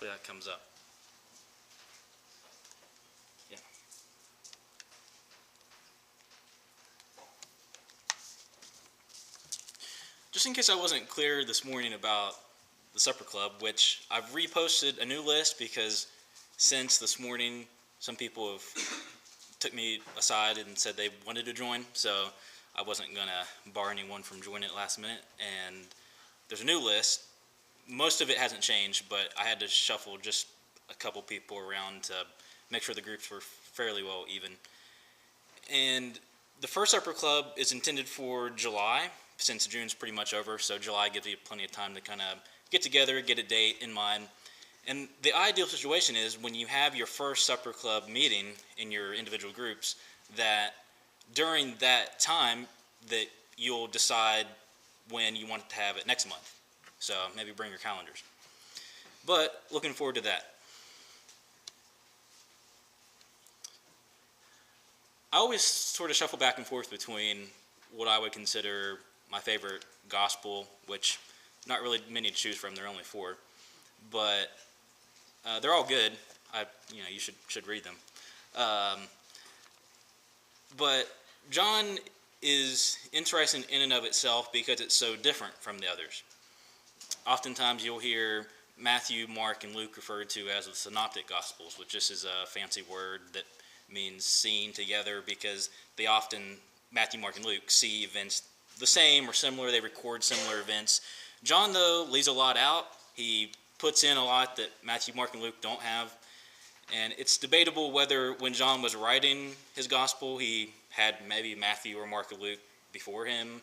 Hopefully that comes up. Yeah. Just in case I wasn't clear this morning about the Supper Club, which I've reposted a new list because since this morning, some people have took me aside and said they wanted to join, so I wasn't going to bar anyone from joining at last minute. And there's a new list. Most of it hasn't changed, but I had to shuffle just a couple people around to make sure the groups were fairly well even. And the first Supper Club is intended for July, since June's pretty much over, so July gives you plenty of time to kind of get together, get a date in mind. And the ideal situation is when you have your first Supper Club meeting in your individual groups, that during that time that you'll decide when you want to have it next month. So maybe bring your calendars. But looking forward to that. I always sort of shuffle back and forth between what I would consider my favorite gospel, which not really many to choose from, there are only 4, but they're all good. You should read them. But John is interesting in and of itself because it's so different from the others. Oftentimes you'll hear Matthew, Mark, and Luke referred to as the synoptic gospels, which just is a fancy word that means seen together because they often, Matthew, Mark, and Luke, see events the same or similar. They record similar events. John, though, leaves a lot out. He puts in a lot that Matthew, Mark, and Luke don't have. And it's debatable whether when John was writing his gospel, he had maybe Matthew or Mark or Luke before him.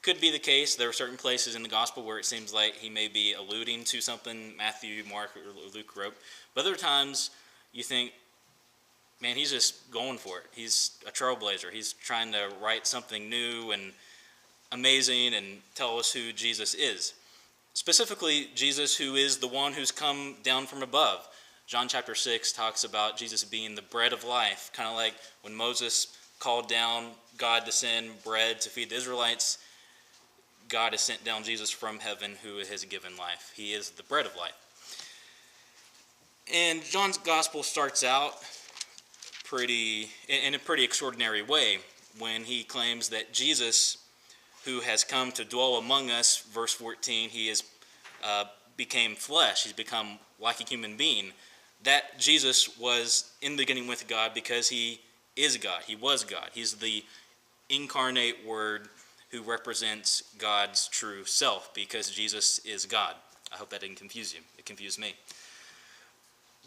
Could be the case. There are certain places in the gospel where it seems like he may be alluding to something Matthew, Mark, or Luke wrote. But other times you think, man, he's just going for it. He's a trailblazer. He's trying to write something new and amazing and tell us who Jesus is. Specifically, Jesus, who is the one who's come down from above. John chapter 6 talks about Jesus being the bread of life, kind of like when Moses called down God to send bread to feed the Israelites. God has sent down Jesus from heaven, who has given life. He is the bread of life. And John's gospel starts out in a pretty extraordinary way when he claims that Jesus, who has come to dwell among us, verse 14, he has became flesh. He's become like a human being. That Jesus was in the beginning with God because he is God. He was God. He's the incarnate Word who represents God's true self because Jesus is God. I hope that didn't confuse you. It confused me.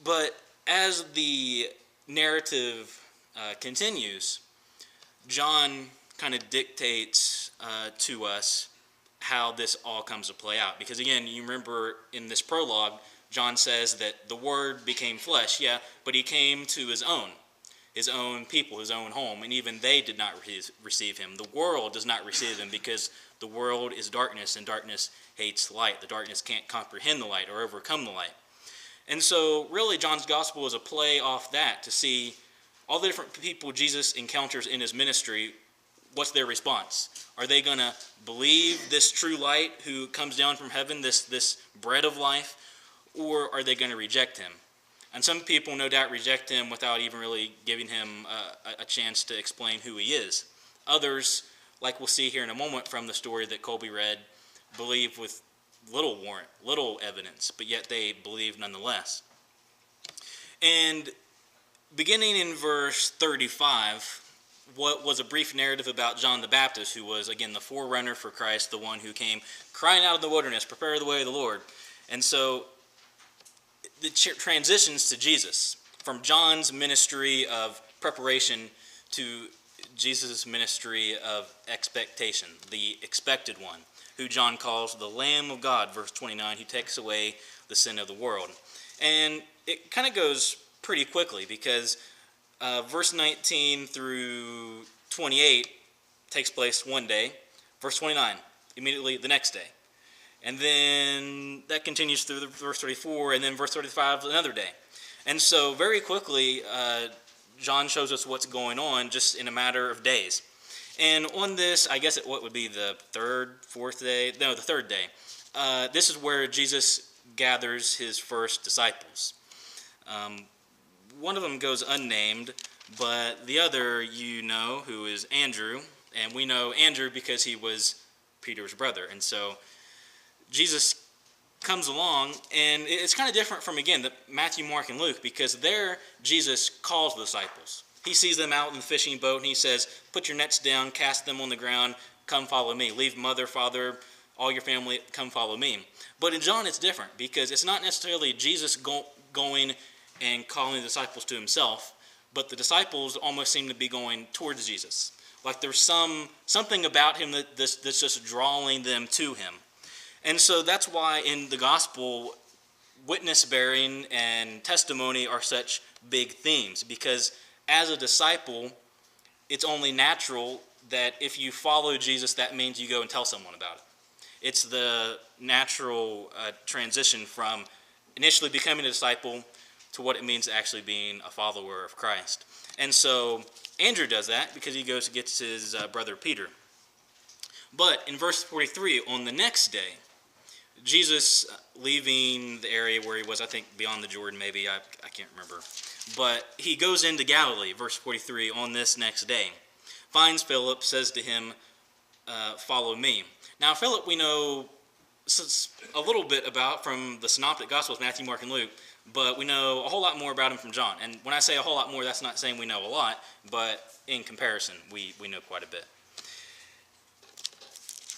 But as the narrative continues, John kind of dictates to us how this all comes to play out. Because again, you remember in this prologue, John says that the Word became flesh, yeah, but he came to his own people, his own home, and even they did not receive him. The world does not receive him because the world is darkness, and darkness hates light. The darkness can't comprehend the light or overcome the light. And so really John's gospel is a play off that to see all the different people Jesus encounters in his ministry. What's their response? Are they going to believe this true light who comes down from heaven, this bread of life, or are they going to reject him? And some people no doubt reject him without even really giving him a chance to explain who he is. Others, like we'll see here in a moment from the story that Colby read, believe with little warrant, little evidence, but yet they believe nonetheless. And beginning in verse 35, what was a brief narrative about John the Baptist, who was, again, the forerunner for Christ, the one who came crying out in the wilderness, prepare the way of the Lord. And so it transitions to Jesus, from John's ministry of preparation to Jesus' ministry of expectation, the expected one, who John calls the Lamb of God, verse 29, who takes away the sin of the world. And it kind of goes pretty quickly because verse 19 through 28 takes place one day. Verse 29, immediately the next day. And then that continues through the verse 34, and then verse 35 another day. And so very quickly, John shows us what's going on just in a matter of days. And on this, I guess what would be the third day. This is where Jesus gathers his first disciples. One of them goes unnamed, but the other you know, who is Andrew, and we know Andrew because he was Peter's brother. And so Jesus comes along, and it's kind of different from, again, Matthew, Mark, and Luke, because there Jesus calls the disciples. He sees them out in the fishing boat, and he says, put your nets down, cast them on the ground, come follow me. Leave mother, father, all your family, come follow me. But in John, it's different, because it's not necessarily Jesus going and calling the disciples to himself, but the disciples almost seem to be going towards Jesus. Like there's something about him that's just drawing them to him. And so that's why in the gospel, witness bearing and testimony are such big themes, because as a disciple, it's only natural that if you follow Jesus, that means you go and tell someone about it. It's the natural transition from initially becoming a disciple to what it means actually being a follower of Christ. And so Andrew does that because he goes and gets his brother Peter. But in verse 43, on the next day, Jesus, leaving the area where he was, I think beyond the Jordan maybe, I can't remember. But he goes into Galilee, verse 43, on this next day. Finds Philip, says to him, follow me. Now Philip we know a little bit about from the Synoptic Gospels, Matthew, Mark, and Luke, but we know a whole lot more about him from John. And when I say a whole lot more, that's not saying we know a lot, but in comparison, we know quite a bit.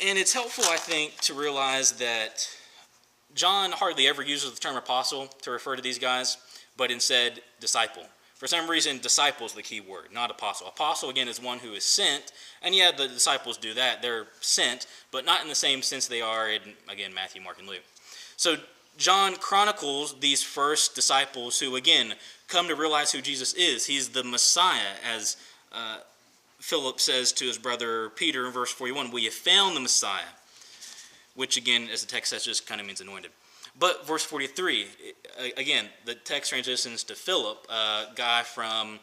And it's helpful, I think, to realize that John hardly ever uses the term apostle to refer to these guys, but instead disciple. For some reason, disciple is the key word, not apostle. Apostle, again, is one who is sent, and yeah, the disciples do that. They're sent, but not in the same sense they are in, again, Matthew, Mark, and Luke. So John chronicles these first disciples who, again, come to realize who Jesus is. He's the Messiah, as Philip says to his brother Peter in verse 41, we have found the Messiah, which, again, as the text says, just kind of means anointed. But verse 43, again, the text transitions to Philip, a guy from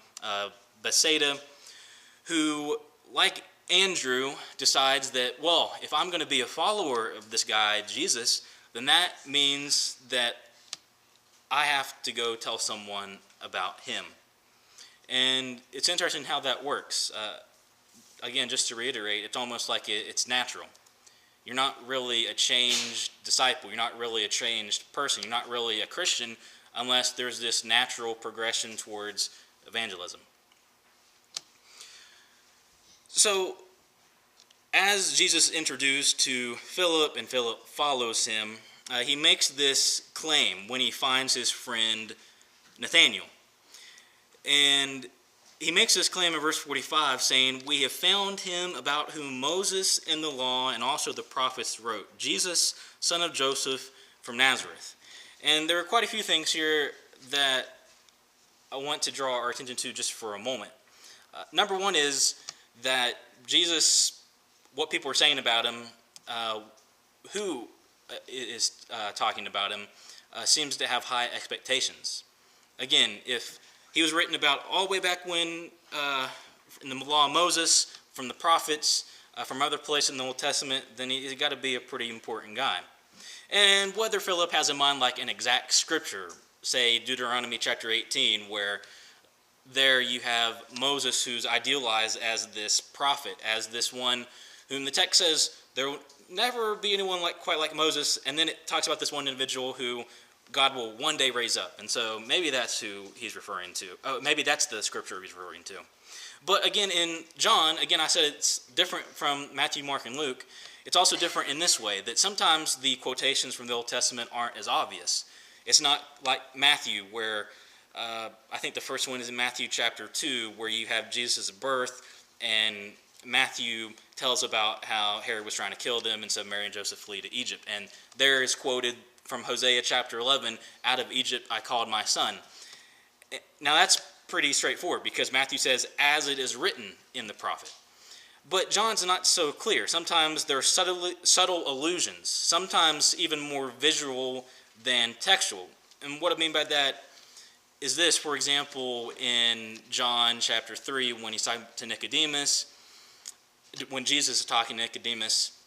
Bethsaida, who, like Andrew, decides that, well, if I'm going to be a follower of this guy, Jesus, then that means that I have to go tell someone about him. And it's interesting how that works. Again, just to reiterate, it's almost like it's natural. You're not really a changed disciple. You're not really a changed person. You're not really a Christian unless there's this natural progression towards evangelism. So, as Jesus is introduced to Philip and Philip follows him, he makes this claim when he finds his friend Nathanael. And he makes this claim in verse 45 saying, we have found him about whom Moses in the law and also the prophets wrote, Jesus, son of Joseph from Nazareth. And there are quite a few things here that I want to draw our attention to just for a moment. Number one is that Jesus, what people are saying about him, who is talking about him, seems to have high expectations. Again, if he was written about all the way back when in the law of Moses, from the prophets, from other places in the Old Testament, then he's got to be a pretty important guy. And whether Philip has in mind like an exact scripture, say Deuteronomy chapter 18, where there you have Moses who's idealized as this prophet, as this one whom the text says there will never be anyone quite like Moses, and then it talks about this one individual who God will one day raise up. And so maybe that's who he's referring to. Oh, maybe that's the scripture he's referring to. But again, in John, again, I said it's different from Matthew, Mark, and Luke. It's also different in this way, that sometimes the quotations from the Old Testament aren't as obvious. It's not like Matthew, where I think the first one is in Matthew chapter 2, where you have Jesus' birth, and Matthew tells about how Herod was trying to kill them, and so Mary and Joseph flee to Egypt. And there is quoted from Hosea chapter 11, out of Egypt I called my son. Now that's pretty straightforward, because Matthew says, as it is written in the prophet. But John's not so clear. Sometimes there are subtle allusions, sometimes even more visual than textual. And what I mean by that is this, for example, in John chapter 3, when he's talking to Nicodemus, when Jesus is talking to Nicodemus,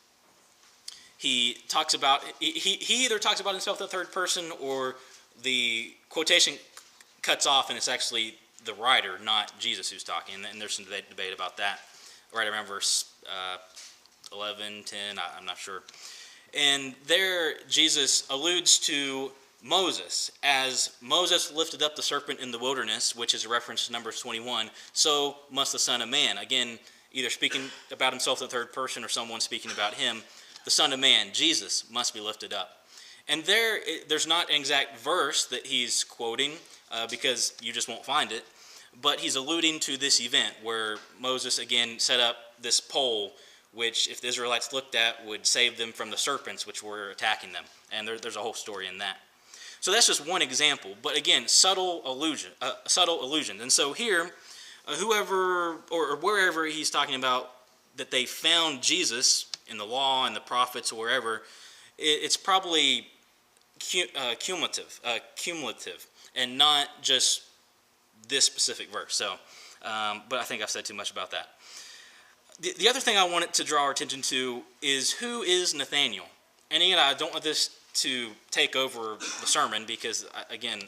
he talks about, he either talks about himself in the third person, or the quotation cuts off and it's actually the writer, not Jesus, who's talking. And there's some debate about that right around verse 11, 10, I'm not sure. And there Jesus alludes to Moses. As Moses lifted up the serpent in the wilderness, which is a reference to Numbers 21, so must the Son of Man. Again, either speaking about himself in the third person or someone speaking about him. The Son of Man, Jesus, must be lifted up. And there's not an exact verse that he's quoting because you just won't find it, but he's alluding to this event where Moses again set up this pole, which if the Israelites looked at would save them from the serpents which were attacking them. And there's a whole story in that. So that's just one example, but again, subtle allusions. And so here, whoever or wherever he's talking about that they found Jesus in the law and the prophets or wherever, it's probably cumulative, and not just this specific verse. So, but I think I've said too much about that. The other thing I wanted to draw our attention to is, who is Nathaniel? And again, I don't want this to take over the sermon because, again,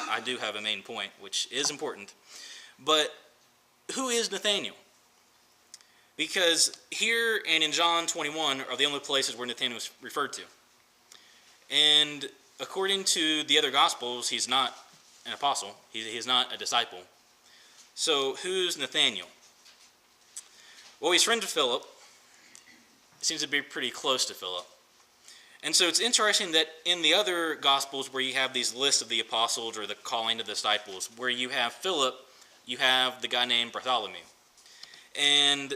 I do have a main point, which is important. But who is Nathaniel? Because here and in John 21 are the only places where Nathaniel is referred to. And according to the other Gospels, he's not an apostle. He's not a disciple. So who's Nathaniel? Well, he's friend to Philip. Seems to be pretty close to Philip. And so it's interesting that in the other Gospels where you have these lists of the apostles or the calling of the disciples, where you have Philip, you have the guy named Bartholomew. And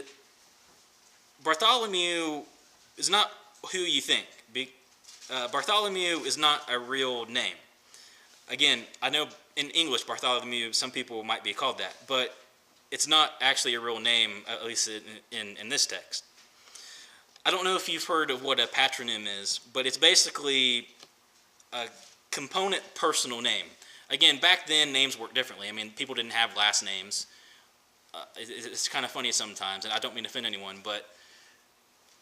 Bartholomew is not who you think. Bartholomew is not a real name. Again, I know in English, Bartholomew, some people might be called that, but it's not actually a real name, at least in this text. I don't know if you've heard of what a patronym is, but it's basically a component personal name. Again, back then, names worked differently. I mean, people didn't have last names. It's kind of funny sometimes, and I don't mean to offend anyone, but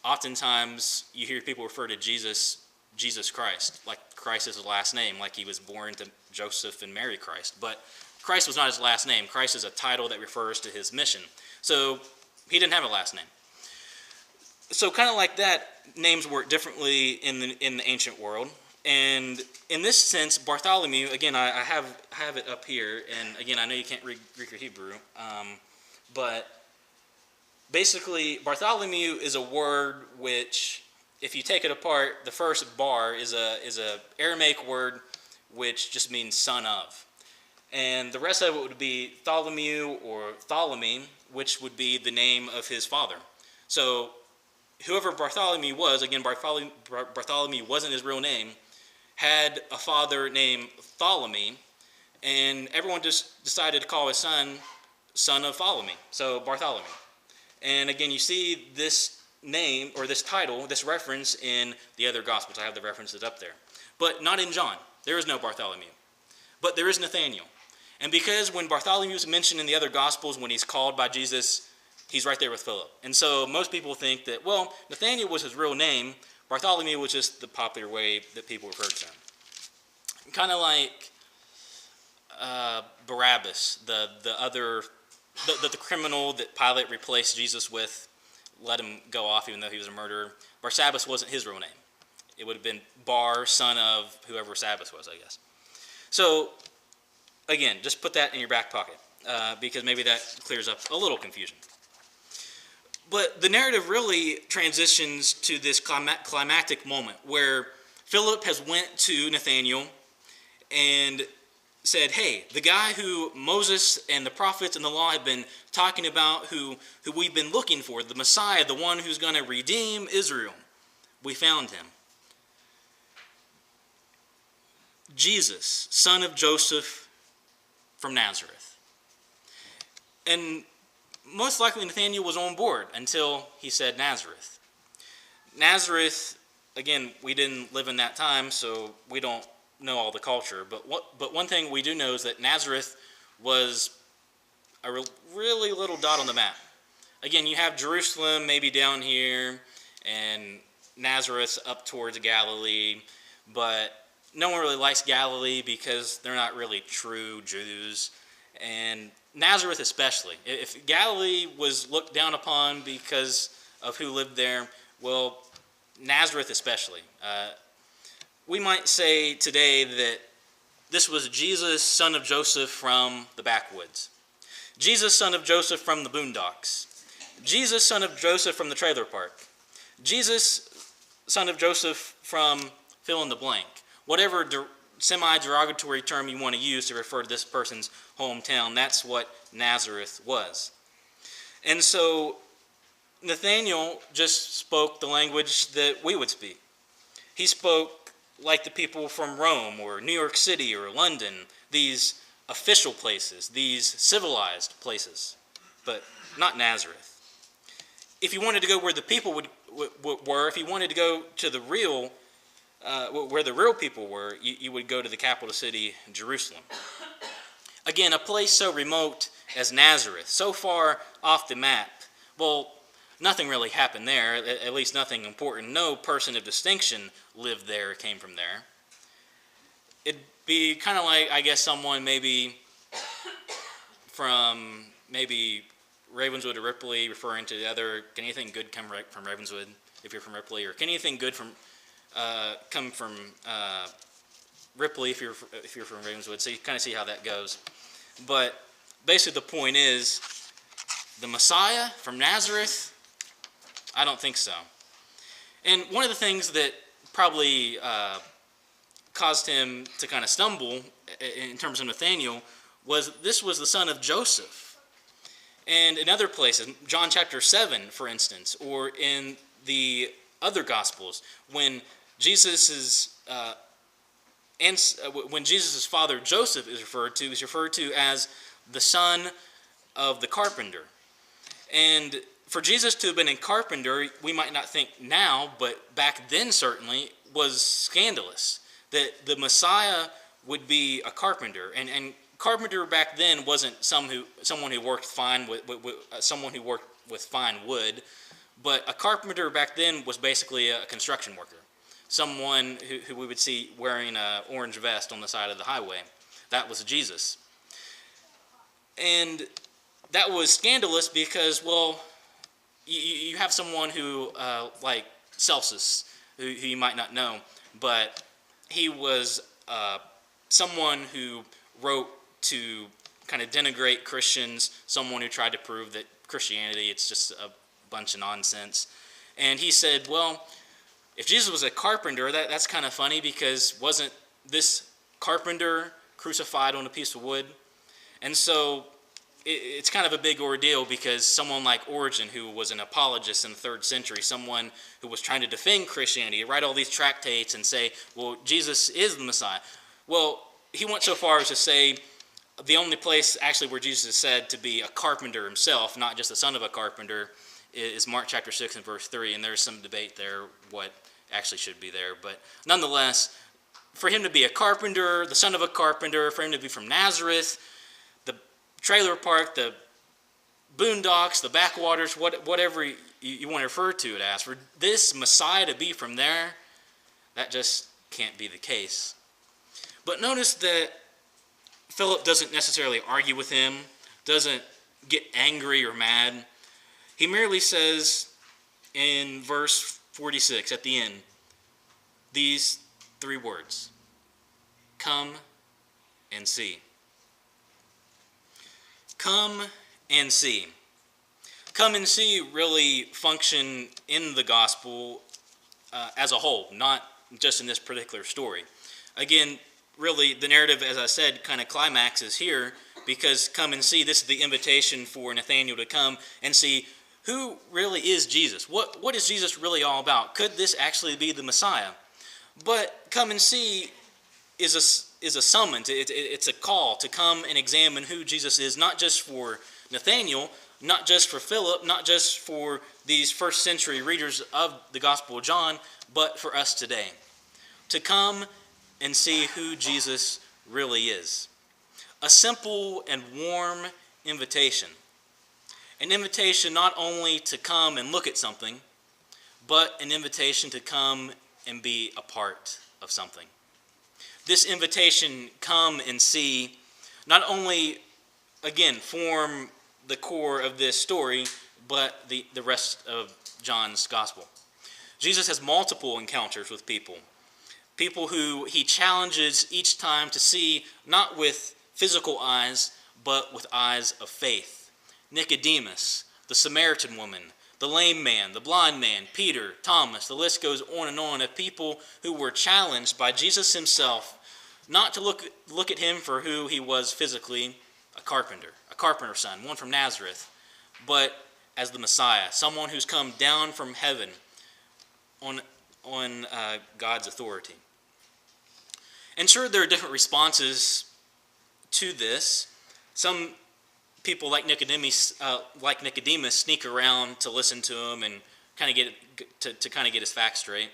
oftentimes you hear people refer to Jesus Christ, like Christ is his last name, like he was born to Joseph and Mary Christ. But Christ was not his last name. Christ is a title that refers to his mission. So he didn't have a last name. So kind of like that, names work differently in the ancient world. And in this sense, Bartholomew, again, I have it up here, and again, I know you can't read Greek or Hebrew, but basically, Bartholomew is a word which, if you take it apart, the first Barr is a Aramaic word which just means son of. And the rest of it would be Tholomew or Ptolemy, which would be the name of his father. So whoever Bartholomew was, again, Bartholomew wasn't his real name, had a father named Ptolemy, and everyone just decided to call his son of Ptolemy, so Bartholomew. And again, you see this name, or this title, this reference in the other Gospels. I have the references up there. But not in John. There is no Bartholomew. But there is Nathaniel. And because when Bartholomew is mentioned in the other Gospels, when he's called by Jesus, he's right there with Philip. And so most people think that, well, Nathaniel was his real name. Bartholomew was just the popular way that people referred to him. Kind of like Barabbas, the criminal that Pilate replaced Jesus with, let him go off even though he was a murderer. Barsabbas wasn't his real name. It would have been Barr, son of whoever Sabbas was, I guess. So, again, just put that in your back pocket because maybe that clears up a little confusion. But the narrative really transitions to this climactic moment where Philip has went to Nathanael and said, hey, the guy who Moses and the prophets and the law have been talking about, who we've been looking for, the Messiah, the one who's going to redeem Israel, we found him. Jesus, son of Joseph from Nazareth. And most likely Nathanael was on board until he said Nazareth. Nazareth, again, we didn't live in that time, so we don't know all the culture. But one thing we do know is that Nazareth was a really little dot on the map. Again, you have Jerusalem maybe down here, and Nazareth up towards Galilee, but no one really likes Galilee because they're not really true Jews, and Nazareth especially. If Galilee was looked down upon because of who lived there, well, Nazareth especially. We might say today that this was Jesus, son of Joseph from the backwoods. Jesus, son of Joseph from the boondocks. Jesus, son of Joseph from the trailer park. Jesus, son of Joseph from fill in the blank. Whatever semi-derogatory term you want to use to refer to this person's hometown, that's what Nazareth was. And so Nathanael just spoke the language that we would speak. He spoke like the people from Rome or New York City or London, these official places, these civilized places, but not Nazareth. If you wanted to go where the people were, if you wanted to go to the real, where the real people were, you would go to the capital city, Jerusalem. Again, a place so remote as Nazareth, so far off the map. Well, nothing really happened there, at least nothing important. No person of distinction lived there, came from there. It'd be kind of like, I guess, someone maybe from Ravenswood or Ripley, referring to the other. Can anything good come from Ravenswood if you're from Ripley, or can anything good come from Ripley if you're from Ravenswood? So you kind of see how that goes. But basically, the point is, the Messiah from Nazareth. I don't think so. And one of the things that probably caused him to kind of stumble in terms of Nathanael was this was the son of Joseph. And in other places, John chapter 7, for instance, or in the other Gospels, when Jesus' father Joseph is referred to, he's referred to as the son of the carpenter. And for Jesus to have been a carpenter, we might not think now, but back then certainly, was scandalous. That the Messiah would be a carpenter. And carpenter back then wasn't someone who worked with fine wood, but a carpenter back then was basically a construction worker. Someone who we would see wearing an orange vest on the side of the highway. That was Jesus. And that was scandalous because, well, you have someone who, like Celsus, who you might not know, but he was someone who wrote to kind of denigrate Christians, someone who tried to prove that Christianity, it's just a bunch of nonsense. And he said, well, if Jesus was a carpenter, that's kind of funny because wasn't this carpenter crucified on a piece of wood? And so it's kind of a big ordeal because someone like Origen, who was an apologist in the 3rd century, someone who was trying to defend Christianity, write all these tractates and say, well, Jesus is the Messiah. Well, he went so far as to say the only place actually where Jesus is said to be a carpenter himself, not just the son of a carpenter, is Mark chapter 6 and verse 3, and there's some debate there what actually should be there. But nonetheless, for him to be a carpenter, the son of a carpenter, for him to be from Nazareth, trailer park, the boondocks, the backwaters, whatever you want to refer to it as, for this Messiah to be from there, that just can't be the case. But notice that Philip doesn't necessarily argue with him, doesn't get angry or mad. He merely says in verse 46 at the end, these 3 words, come and see. Come and see. Come and see really function in the gospel as a whole, not just in this particular story. Again, really, the narrative, as I said, kind of climaxes here because come and see, this is the invitation for Nathanael to come and see who really is Jesus. What is Jesus really all about? Could this actually be the Messiah? But come and see is a summons. It's a call to come and examine who Jesus is, not just for Nathanael, not just for Philip, not just for these 1st century readers of the Gospel of John, but for us today. To come and see who Jesus really is. A simple and warm invitation. An invitation not only to come and look at something, but an invitation to come and be a part of something. This invitation, come and see, not only, again, form the core of this story, but the rest of John's gospel. Jesus has multiple encounters with people who he challenges each time to see not with physical eyes, but with eyes of faith. Nicodemus, the Samaritan woman, the lame man, the blind man, Peter, Thomas, the list goes on and on of people who were challenged by Jesus himself not to look at him for who he was physically, a carpenter's son, one from Nazareth, but as the Messiah, someone who's come down from heaven on God's authority. And sure, there are different responses to this. Some people like Nicodemus sneak around to listen to him and kind of get his facts straight.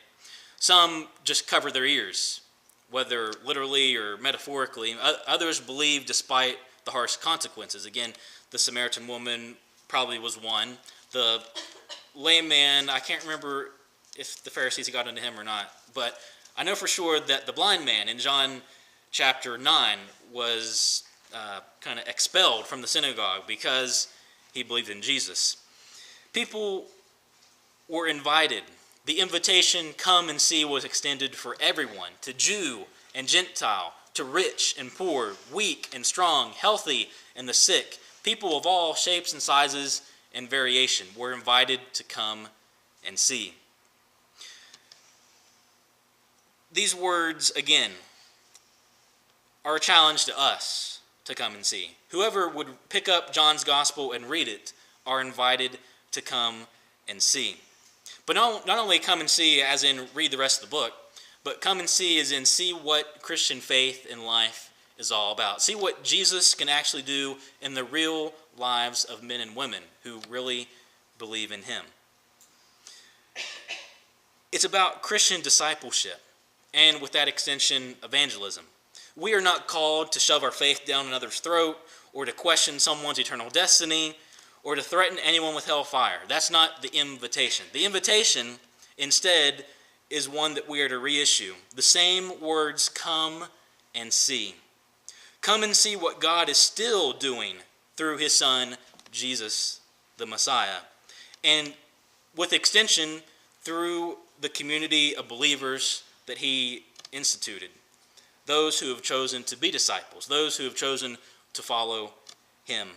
Some just cover their ears, whether literally or metaphorically. Others believe despite the harsh consequences. Again, the Samaritan woman probably was one. The lame man, I can't remember if the Pharisees got into him or not, but I know for sure that the blind man in John chapter 9 was kind of expelled from the synagogue because he believed in Jesus. People were invited. The invitation, come and see, was extended for everyone, to Jew and Gentile, to rich and poor, weak and strong, healthy and the sick. People of all shapes and sizes and variation were invited to come and see. These words, again, are a challenge to us to come and see. Whoever would pick up John's gospel and read it are invited to come and see. But not only come and see as in read the rest of the book, but come and see as in see what Christian faith and life is all about. See what Jesus can actually do in the real lives of men and women who really believe in him. It's about Christian discipleship, and with that extension, evangelism. We are not called to shove our faith down another's throat, or to question someone's eternal destiny, or to threaten anyone with hellfire. That's not the invitation. The invitation, instead, is one that we are to reissue. The same words, come and see. Come and see what God is still doing through his Son, Jesus, the Messiah. And with extension, through the community of believers that he instituted. Those who have chosen to be disciples, those who have chosen to follow him.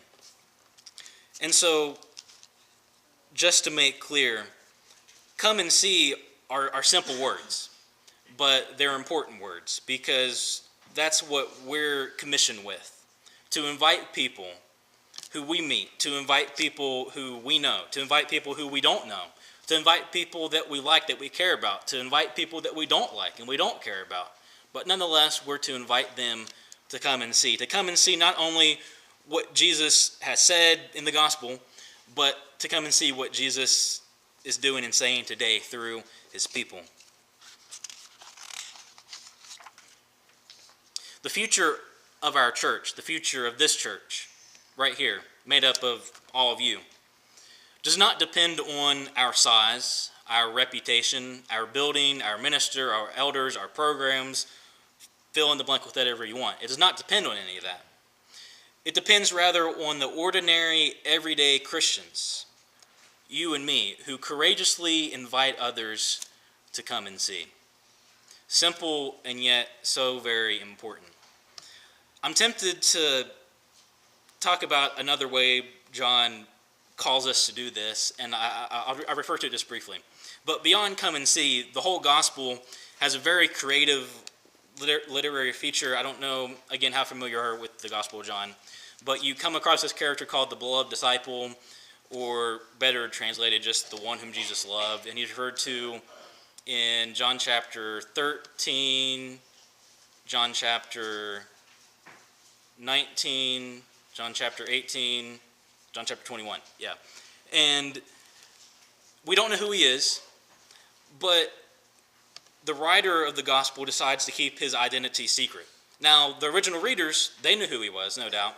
And so, just to make clear, come and see are simple words, but they're important words because that's what we're commissioned with. To invite people who we meet, to invite people who we know, to invite people who we don't know, to invite people that we like, that we care about, to invite people that we don't like and we don't care about. But nonetheless, we're to invite them to come and see not only what Jesus has said in the gospel, but to come and see what Jesus is doing and saying today through his people. The future of our church, the future of this church, right here, made up of all of you, does not depend on our size, our reputation, our building, our minister, our elders, our programs. Fill in the blank with whatever you want. It does not depend on any of that. It depends rather on the ordinary, everyday Christians, you and me, who courageously invite others to come and see. Simple and yet so very important. I'm tempted to talk about another way John calls us to do this, and I'll refer to it just briefly. But beyond come and see, the whole gospel has a very creative literary feature. I don't know, again, how familiar you are with the Gospel of John, but you come across this character called the beloved disciple, or better translated, just the one whom Jesus loved. And he's referred to in John chapter 13, John chapter 19, John chapter 18, John chapter 21. Yeah. And we don't know who he is, but the writer of the gospel decides to keep his identity secret. Now, the original readers, they knew who he was, no doubt,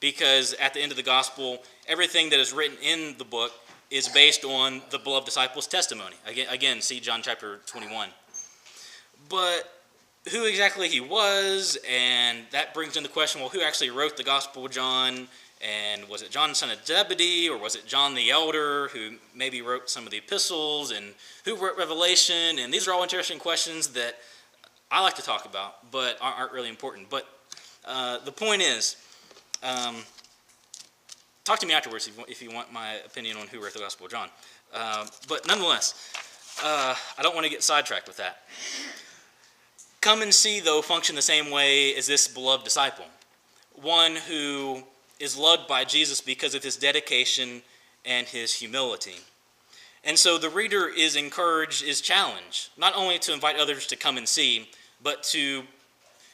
because at the end of the gospel, everything that is written in the book is based on the beloved disciples' testimony. Again, see John chapter 21. But who exactly he was, and that brings into question, well, who actually wrote the Gospel of John? And was it John, son of Zebedee, or was it John the Elder, who maybe wrote some of the epistles, and who wrote Revelation? And these are all interesting questions that I like to talk about, but aren't really important. But the point is, talk to me afterwards if you want my opinion on who wrote the Gospel of John. But nonetheless, I don't want to get sidetracked with that. Come and see, though, function the same way as this beloved disciple, one who is loved by Jesus because of his dedication and his humility. And so the reader is encouraged, is challenged, not only to invite others to come and see, but to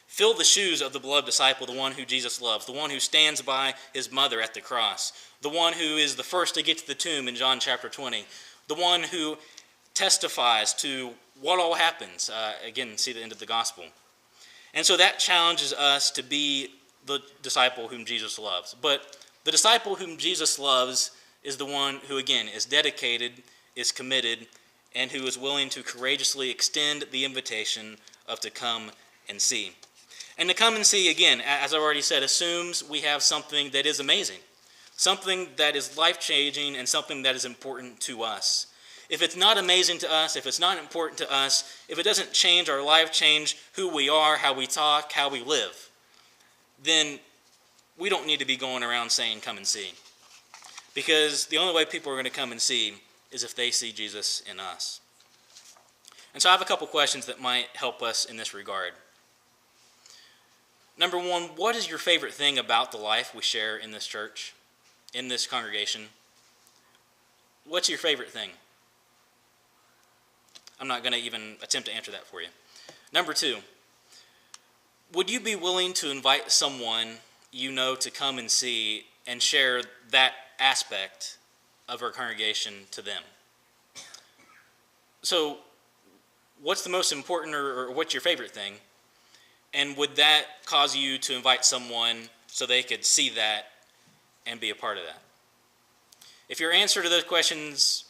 fill the shoes of the beloved disciple, the one who Jesus loves, the one who stands by his mother at the cross, the one who is the first to get to the tomb in John chapter 20, the one who testifies to what all happens. Again, see the end of the gospel. And so that challenges us to be the disciple whom Jesus loves. But the disciple whom Jesus loves is the one who, again, is dedicated, is committed, and who is willing to courageously extend the invitation of to come and see. And to come and see, again, as I already said, assumes we have something that is amazing, something that is life-changing, and something that is important to us. If it's not amazing to us, if it's not important to us, if it doesn't change our life, change who we are, how we talk, how we live, then we don't need to be going around saying, come and see. Because the only way people are going to come and see is if they see Jesus in us. And so I have a couple questions that might help us in this regard. Number one, what is your favorite thing about the life we share in this church, in this congregation? What's your favorite thing? I'm not going to even attempt to answer that for you. Number two, would you be willing to invite someone you know to come and see and share that aspect of our congregation to them? So, what's the most important, or what's your favorite thing? And would that cause you to invite someone so they could see that and be a part of that? If your answer to those questions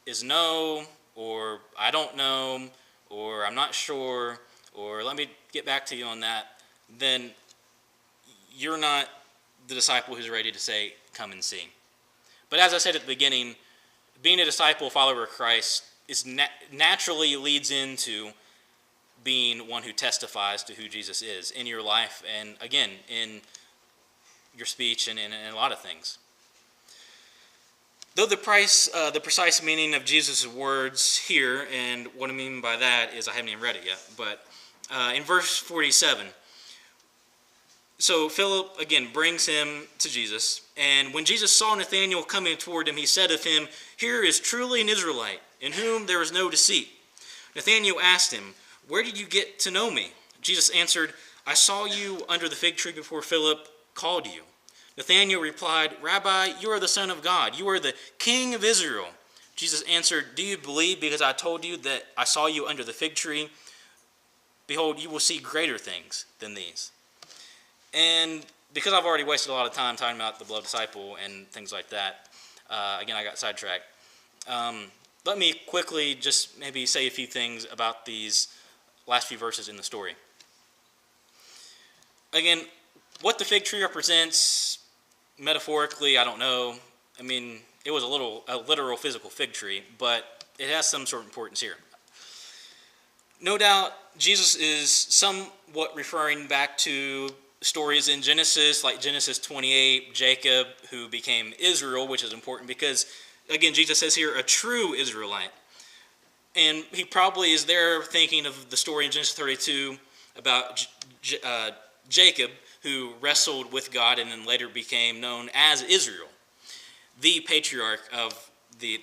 is no, or I don't know, or I'm not sure, or let me get back to you on that, then you're not the disciple who's ready to say, come and see. But as I said at the beginning, being a disciple, follower of Christ, is naturally leads into being one who testifies to who Jesus is in your life, and again, in your speech and in a lot of things. Though the precise meaning of Jesus' words here, and what I mean by that is I haven't even read it yet, but in verse 47, so Philip again brings him to Jesus, and when Jesus saw Nathanael coming toward him, he said of him, "Here is truly an Israelite, in whom there is no deceit." Nathanael asked him, "Where did you get to know me?" Jesus answered, "I saw you under the fig tree before Philip called you." Nathanael replied, "Rabbi, you are the Son of God. You are the King of Israel." Jesus answered, "Do you believe because I told you that I saw you under the fig tree? Behold, you will see greater things than these." And because I've already wasted a lot of time talking about the beloved disciple and things like that, again, I got sidetracked. Let me quickly just maybe say a few things about these last few verses in the story. Again, what the fig tree represents, metaphorically, I don't know. I mean, it was a literal physical fig tree, but it has some sort of importance here. No doubt, Jesus is somewhat referring back to stories in Genesis, like Genesis 28, Jacob, who became Israel, which is important because, again, Jesus says here, a true Israelite. And he probably is there thinking of the story in Genesis 32 about Jacob, who wrestled with God and then later became known as Israel, the patriarch of the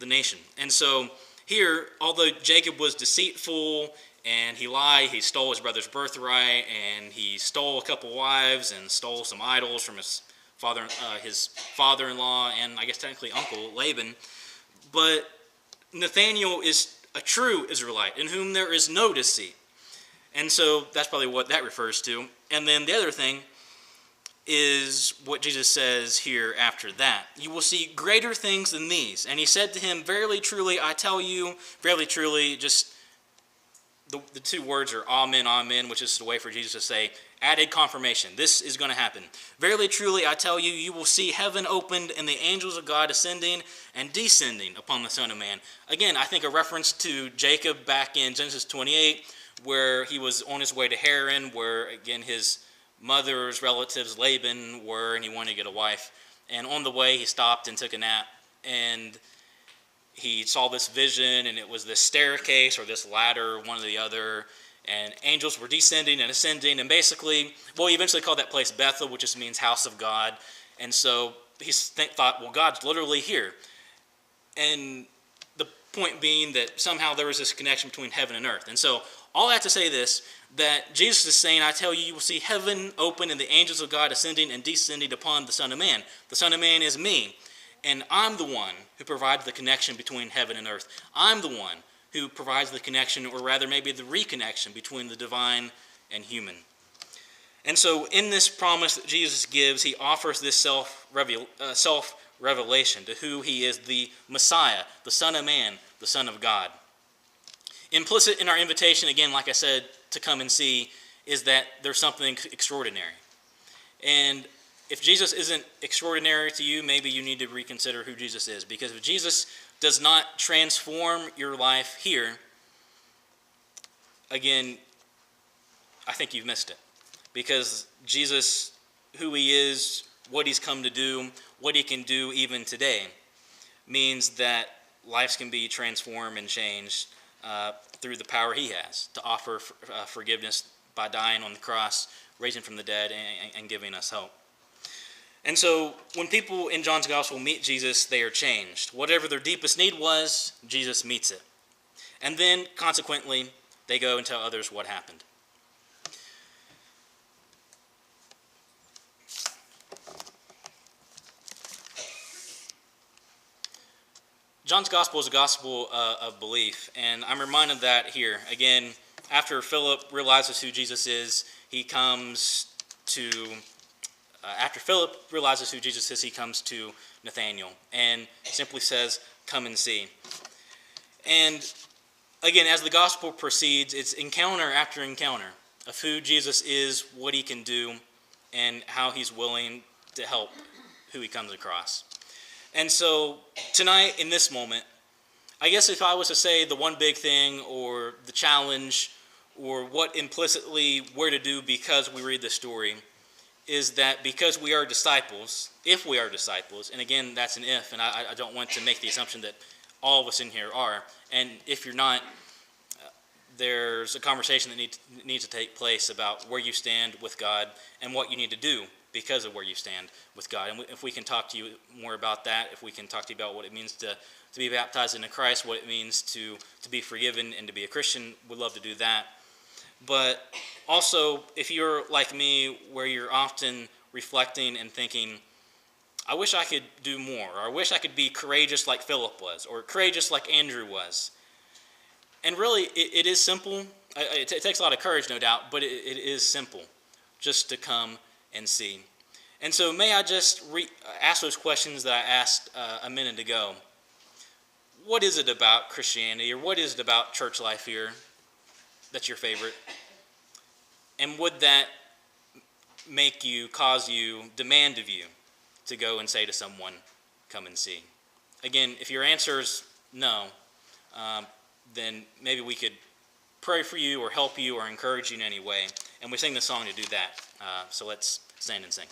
nation. And so here, although Jacob was deceitful and he lied, he stole his brother's birthright, and he stole a couple wives and stole some idols from his father-in-law, and I guess technically uncle Laban. But Nathanael is a true Israelite in whom there is no deceit. And so that's probably what that refers to. And then the other thing, is what Jesus says here after that. You will see greater things than these. And he said to him, verily, truly, I tell you, verily, truly, just the two words are amen, amen, which is a way for Jesus to say, added confirmation. This is going to happen. Verily, truly, I tell you, you will see heaven opened and the angels of God ascending and descending upon the Son of Man. Again, I think a reference to Jacob back in Genesis 28, where he was on his way to Haran, where, again, his mother's relatives, Laban, were, and he wanted to get a wife. And on the way, he stopped and took a nap, and he saw this vision, and it was this staircase or this ladder, one or the other, and angels were descending and ascending, and basically, well, he eventually called that place Bethel, which just means house of God. And so he thought, well, God's literally here. And the point being that somehow there was this connection between heaven and earth. And so all I have to say this, that Jesus is saying, I tell you, you will see heaven open and the angels of God ascending and descending upon the Son of Man. The Son of Man is me, and I'm the one who provides the connection between heaven and earth. I'm the one who provides the connection, or rather maybe the reconnection between the divine and human. And so in this promise that Jesus gives, he offers this self-revelation to who he is, the Messiah, the Son of Man, the Son of God. Implicit in our invitation, again, like I said, to come and see, is that there's something extraordinary. And if Jesus isn't extraordinary to you, maybe you need to reconsider who Jesus is. Because if Jesus does not transform your life here, again, I think you've missed it. Because Jesus, who he is, what he's come to do, what he can do even today, means that lives can be transformed and changed through the power he has to offer forgiveness by dying on the cross, raising from the dead, and giving us hope. And so when people in John's gospel meet Jesus, they are changed. Whatever their deepest need was, Jesus meets it. And then, consequently, they go and tell others what happened. John's gospel is a gospel of belief, and I'm reminded of that here. Again, after Philip realizes who Jesus is, he comes to Nathanael and simply says, come and see. And again, as the gospel proceeds, it's encounter after encounter of who Jesus is, what he can do, and how he's willing to help who he comes across. And so tonight, in this moment, I guess if I was to say the one big thing or the challenge or what implicitly we're to do because we read this story is that because we are disciples, if we are disciples, and again, that's an if, and I don't want to make the assumption that all of us in here are, and if you're not, there's a conversation that needs to take place about where you stand with God and what you need to do because of where you stand with God. And if we can talk to you more about that, if we can talk to you about what it means to be baptized into Christ, what it means to be forgiven and to be a Christian, we'd love to do that. But also, if you're like me, where you're often reflecting and thinking, I wish I could do more, or I wish I could be courageous like Philip was, or courageous like Andrew was. And really, it is simple. It takes a lot of courage, no doubt, but it is simple just to come and see. And so may I just ask those questions that I asked a minute ago. What is it about Christianity, or what is it about church life here that's your favorite? And would that cause you, demand of you, to go and say to someone, come and see? Again, if your answer is no, then maybe we could pray for you or help you or encourage you in any way. And we sing the song to do that. So let's stand and sing.